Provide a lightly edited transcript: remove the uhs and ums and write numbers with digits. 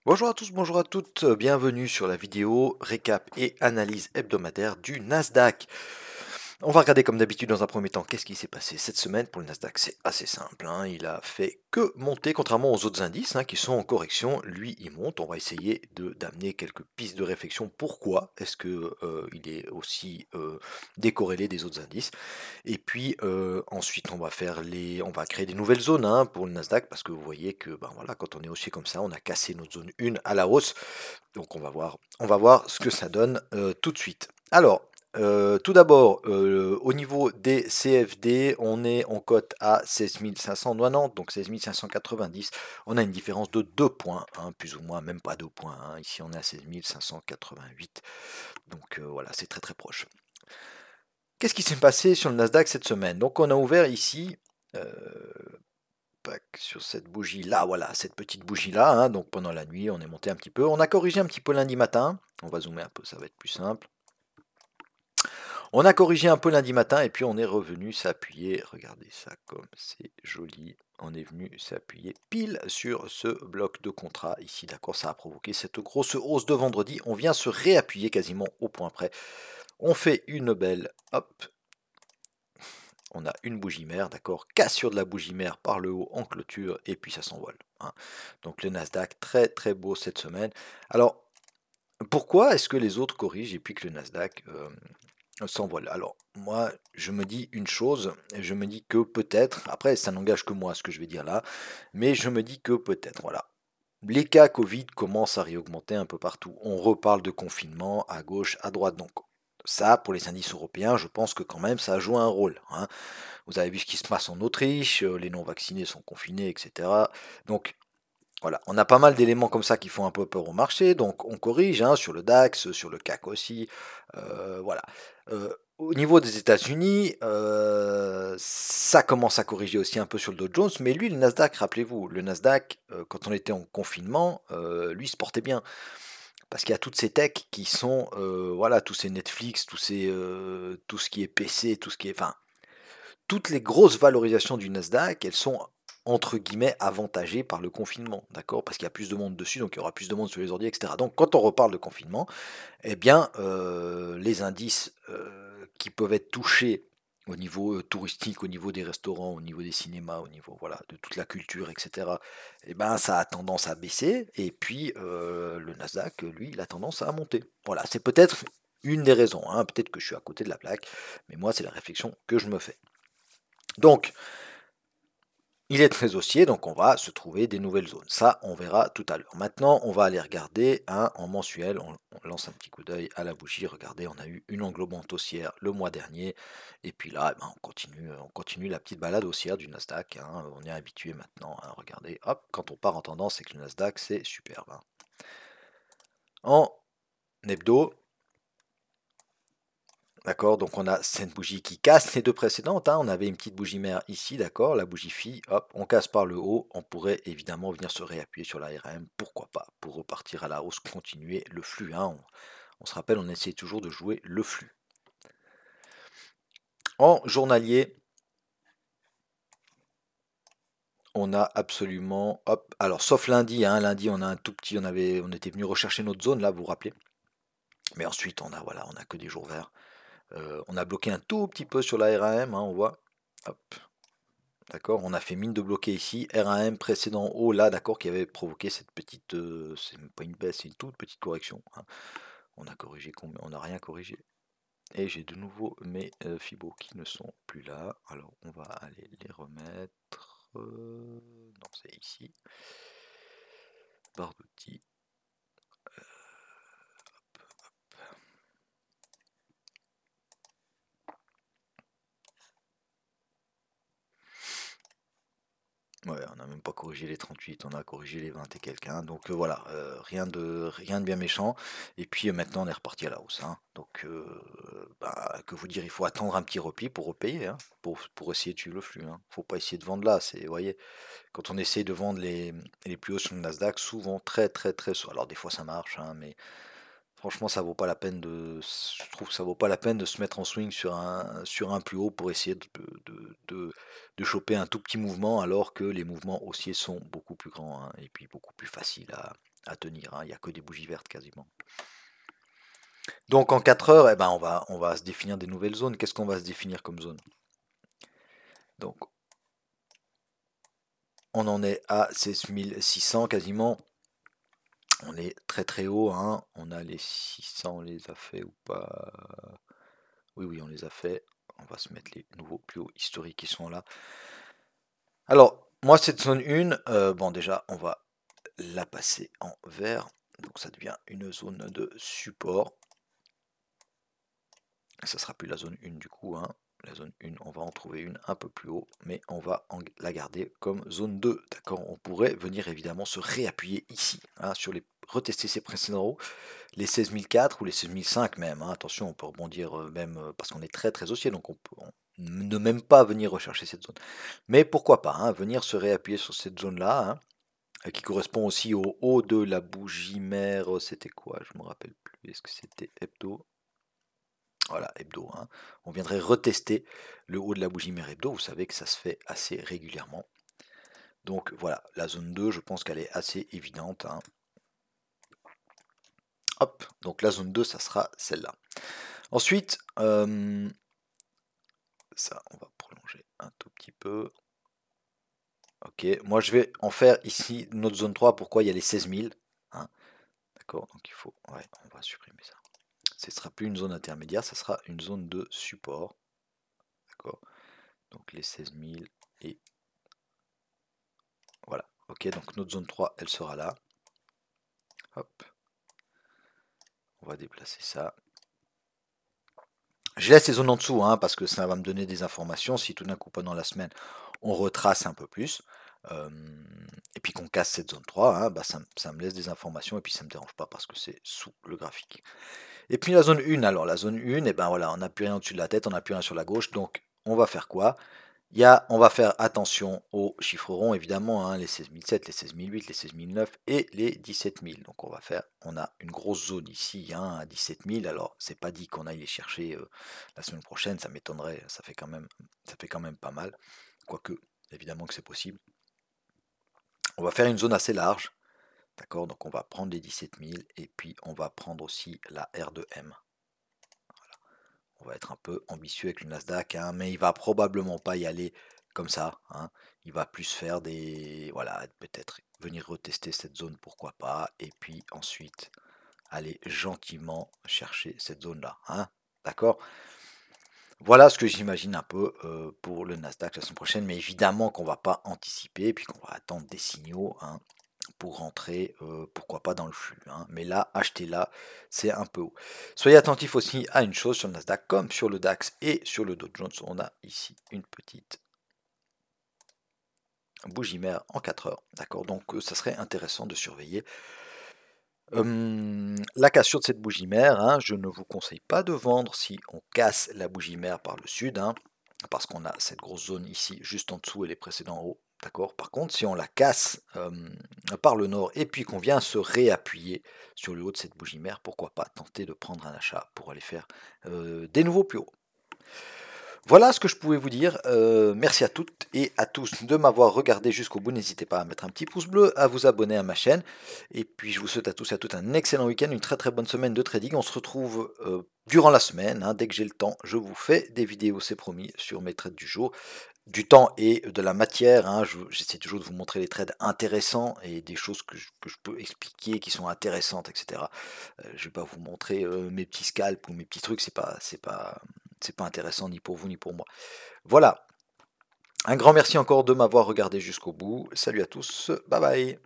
Bonjour à tous, bonjour à toutes, bienvenue sur la vidéo récap et analyse hebdomadaire du Nasdaq. On va regarder comme d'habitude dans un premier temps qu'est-ce qui s'est passé cette semaine pour le Nasdaq. C'est assez simple, hein, il a fait que monter contrairement aux autres indices, hein, qui sont en correction. Lui il monte. On va essayer d'amener quelques pistes de réflexion. Pourquoi est-ce que il est aussi décorrélé des autres indices? Et puis ensuite on va créer des nouvelles zones, hein, pour le Nasdaq, parce que vous voyez que ben voilà, quand on est haussier comme ça, on a cassé notre zone 1 à la hausse. Donc on va voir ce que ça donne tout de suite. Alors, tout d'abord, au niveau des CFD, on est en cote à 16 590, donc 16 590. On a une différence de 2 points, hein, plus ou moins, même pas 2 points, hein. Ici, on est à 16 588. Donc voilà, c'est très très proche. Qu'est-ce qui s'est passé sur le Nasdaq cette semaine? Donc on a ouvert ici, sur cette bougie là, voilà, cette petite bougie là, hein, donc pendant la nuit on est monté un petit peu, on a corrigé un petit peu lundi matin, on va zoomer un peu, ça va être plus simple. On a corrigé un peu lundi matin et puis on est revenu s'appuyer, regardez ça comme c'est joli, on est venu s'appuyer pile sur ce bloc de contrat ici, d'accord, ça a provoqué cette grosse hausse de vendredi, on vient se réappuyer quasiment au point près, on fait une belle, hop, on a une bougie mère, d'accord, cassure de la bougie mère par le haut en clôture, et puis ça s'envole, hein. Donc le Nasdaq, très très beau cette semaine. Alors, pourquoi est-ce que les autres corrigent et puis que le Nasdaq s'envole? Alors, moi, je me dis une chose, je me dis que peut-être, après ça n'engage que moi ce que je vais dire là, mais je me dis que peut-être, voilà. Les cas Covid commencent à réaugmenter un peu partout. On reparle de confinement à gauche, à droite. Donc ça, pour les indices européens, je pense que quand même ça a joué un rôle, hein. Vous avez vu ce qui se passe en Autriche, les non-vaccinés sont confinés, etc. Donc voilà, on a pas mal d'éléments comme ça qui font un peu peur au marché, donc on corrige, hein, sur le DAX, sur le CAC aussi, voilà. Au niveau des États-Unis, ça commence à corriger aussi un peu sur le Dow Jones, mais lui, le Nasdaq, rappelez-vous, le Nasdaq, quand on était en confinement, lui se portait bien. Parce qu'il y a toutes ces techs qui sont, voilà, tous ces Netflix, tout ce qui est PC, tout ce qui est, enfin, toutes les grosses valorisations du Nasdaq, elles sont entre guillemets «avantagées» par le confinement, d'accord? Parce qu'il y a plus de monde dessus, donc il y aura plus de monde sur les ordi et cetera. Donc quand on reparle de confinement, eh bien, les indices, qui peuvent être touchés au niveau, touristique, au niveau des restaurants, au niveau des cinémas, au niveau, voilà, de toute la culture et cetera, eh ben, ça a tendance à baisser et puis, le Nasdaq, lui, il a tendance à monter. Voilà, c'est peut-être une des raisons, hein, peut-être que je suis à côté de la plaque, mais moi, c'est la réflexion que je me fais. Donc, il est très haussier, donc on va se trouver des nouvelles zones. Ça, on verra tout à l'heure. Maintenant, on va aller regarder, hein, en mensuel. On lance un petit coup d'œil à la bougie. Regardez, on a eu une englobante haussière le mois dernier. Et puis là, eh ben, on continue la petite balade haussière du Nasdaq, hein. On est habitué maintenant, hein. Regardez, hop, quand on part en tendance, c'est que le Nasdaq, c'est superbe, hein. En hebdo, d'accord, donc on a cette bougie qui casse les deux précédentes, hein. On avait une petite bougie mère ici, d'accord, la bougie fille, hop, on casse par le haut. On pourrait évidemment venir se réappuyer sur la RM, pourquoi pas, pour repartir à la hausse, continuer le flux, hein. On se rappelle, on essaie toujours de jouer le flux. En journalier, on a absolument, hop, alors sauf lundi, hein, lundi on a un tout petit, on était venu rechercher notre zone là, vous vous rappelez. Mais ensuite on a, voilà, on a que des jours verts. On a bloqué un tout petit peu sur la RAM, hein, on voit. Hop. D'accord, on a fait mine de bloquer ici, R1M précédent haut là, d'accord, qui avait provoqué cette petite, c'est même pas une baisse, c'est une toute petite correction, hein. On a corrigé combien? On n'a rien corrigé. Et j'ai de nouveau mes fibos qui ne sont plus là. Alors on va aller les remettre. Non, c'est ici. Barre d'outils. Ouais, on n'a même pas corrigé les 38, on a corrigé les 20 et quelques, hein. Donc voilà, rien de bien méchant. Et puis maintenant on est reparti à la hausse, hein. Donc bah, que vous dire, il faut attendre un petit repli pour repayer, hein, pour essayer de suivre le flux, hein. Faut pas essayer de vendre là, vous voyez, quand on essaye de vendre les plus hauts sur le Nasdaq, souvent très très très souvent, alors des fois ça marche, hein, mais franchement, ça vaut pas la peine je trouve que ça vaut pas la peine de se mettre en swing sur un plus haut pour essayer de choper un tout petit mouvement alors que les mouvements haussiers sont beaucoup plus grands, hein, et puis beaucoup plus faciles à tenir, hein. Il n'y a que des bougies vertes quasiment. Donc en 4 heures, eh ben, on va se définir des nouvelles zones. Qu'est-ce qu'on va se définir comme zone? Donc on en est à 16 600 quasiment. On est très très haut, hein. On a les 600, on les a fait ou pas? Oui, oui, on les a fait. On va se mettre les nouveaux plus hauts historiques qui sont là. Alors, moi, cette zone 1, bon, déjà, on va la passer en vert. Donc, ça devient une zone de support. Ça sera plus la zone 1 du coup, hein. La zone 1, on va en trouver une un peu plus haut, mais on va la garder comme zone 2. D'accord? On pourrait venir évidemment se réappuyer ici, hein, sur les retester ces précédents hauts, les 16004 ou les 16005 même, hein. Attention, on peut rebondir même parce qu'on est très très haussier, donc on ne même pas venir rechercher cette zone. Mais pourquoi pas, hein, venir se réappuyer sur cette zone-là, hein, qui correspond aussi au haut de la bougie mère. C'était quoi? Je me rappelle plus. Est-ce que c'était hebdo? Voilà, hebdo, hein. On viendrait retester le haut de la bougie mère hebdo. Vous savez que ça se fait assez régulièrement. Donc voilà, la zone 2, je pense qu'elle est assez évidente, hein. Hop, donc la zone 2, ça sera celle-là. Ensuite, ça, on va prolonger un tout petit peu. Ok, moi je vais en faire ici notre zone 3. Pourquoi? Il y a les 16 000, hein. D'accord, donc il faut, ouais, on va supprimer ça. Ce ne sera plus une zone intermédiaire, ça sera une zone de support. D'accord, donc les 16 000 et voilà. Ok, donc notre zone 3, elle sera là. Hop, on va déplacer ça. Je laisse les zones en dessous, hein, parce que ça va me donner des informations. Si tout d'un coup, pendant la semaine, on retrace un peu plus, et puis qu'on casse cette zone 3, hein, bah ça me laisse des informations, et puis ça ne me dérange pas parce que c'est sous le graphique. Et puis la zone 1, alors la zone 1, et ben voilà, on n'a plus rien au-dessus de la tête, on n'a plus rien sur la gauche, donc on va faire quoi? On va faire attention aux chiffres ronds, évidemment, hein, les 16007, les 16008, les 16009 et les 17000. Donc on a une grosse zone ici, hein, à 17000. Alors c'est pas dit qu'on aille les chercher la semaine prochaine, ça m'étonnerait, ça fait quand même pas mal. Quoique, évidemment que c'est possible. On va faire une zone assez large, d'accord? Donc on va prendre les 17000 et puis on va prendre aussi la R2M. On va être un peu ambitieux avec le Nasdaq, hein, mais il va probablement pas y aller comme ça, hein. Il va plus faire des... Voilà, peut-être venir retester cette zone, pourquoi pas, et puis ensuite aller gentiment chercher cette zone-là, hein. D'accord? Voilà ce que j'imagine un peu pour le Nasdaq la semaine prochaine, mais évidemment qu'on va pas anticiper, et puis qu'on va attendre des signaux, hein, pour rentrer, pourquoi pas dans le flux, hein. Mais là, acheter là, c'est un peu haut. Soyez attentifs aussi à une chose sur le Nasdaq, comme sur le DAX et sur le Dow Jones, on a ici une petite bougie mère en 4 heures. D'accord, donc ça serait intéressant de surveiller la cassure de cette bougie mère, hein. Je ne vous conseille pas de vendre si on casse la bougie mère par le sud, hein, parce qu'on a cette grosse zone ici juste en dessous et les précédents hauts. D'accord. Par contre, si on la casse par le nord et puis qu'on vient se réappuyer sur le haut de cette bougie mère, pourquoi pas tenter de prendre un achat pour aller faire des nouveaux plus hauts. Voilà ce que je pouvais vous dire. Merci à toutes et à tous de m'avoir regardé jusqu'au bout. N'hésitez pas à mettre un petit pouce bleu, à vous abonner à ma chaîne. Et puis je vous souhaite à tous et à toutes un excellent week-end, une très très bonne semaine de trading. On se retrouve durant la semaine, hein. Dès que j'ai le temps, je vous fais des vidéos, c'est promis, sur mes trades du jour. Du temps et de la matière, hein. J'essaie toujours de vous montrer les trades intéressants et des choses que je peux expliquer qui sont intéressantes, etc. Je vais pas vous montrer mes petits scalps ou mes petits trucs, c'est pas intéressant ni pour vous ni pour moi. Voilà, un grand merci encore de m'avoir regardé jusqu'au bout. Salut à tous, bye bye.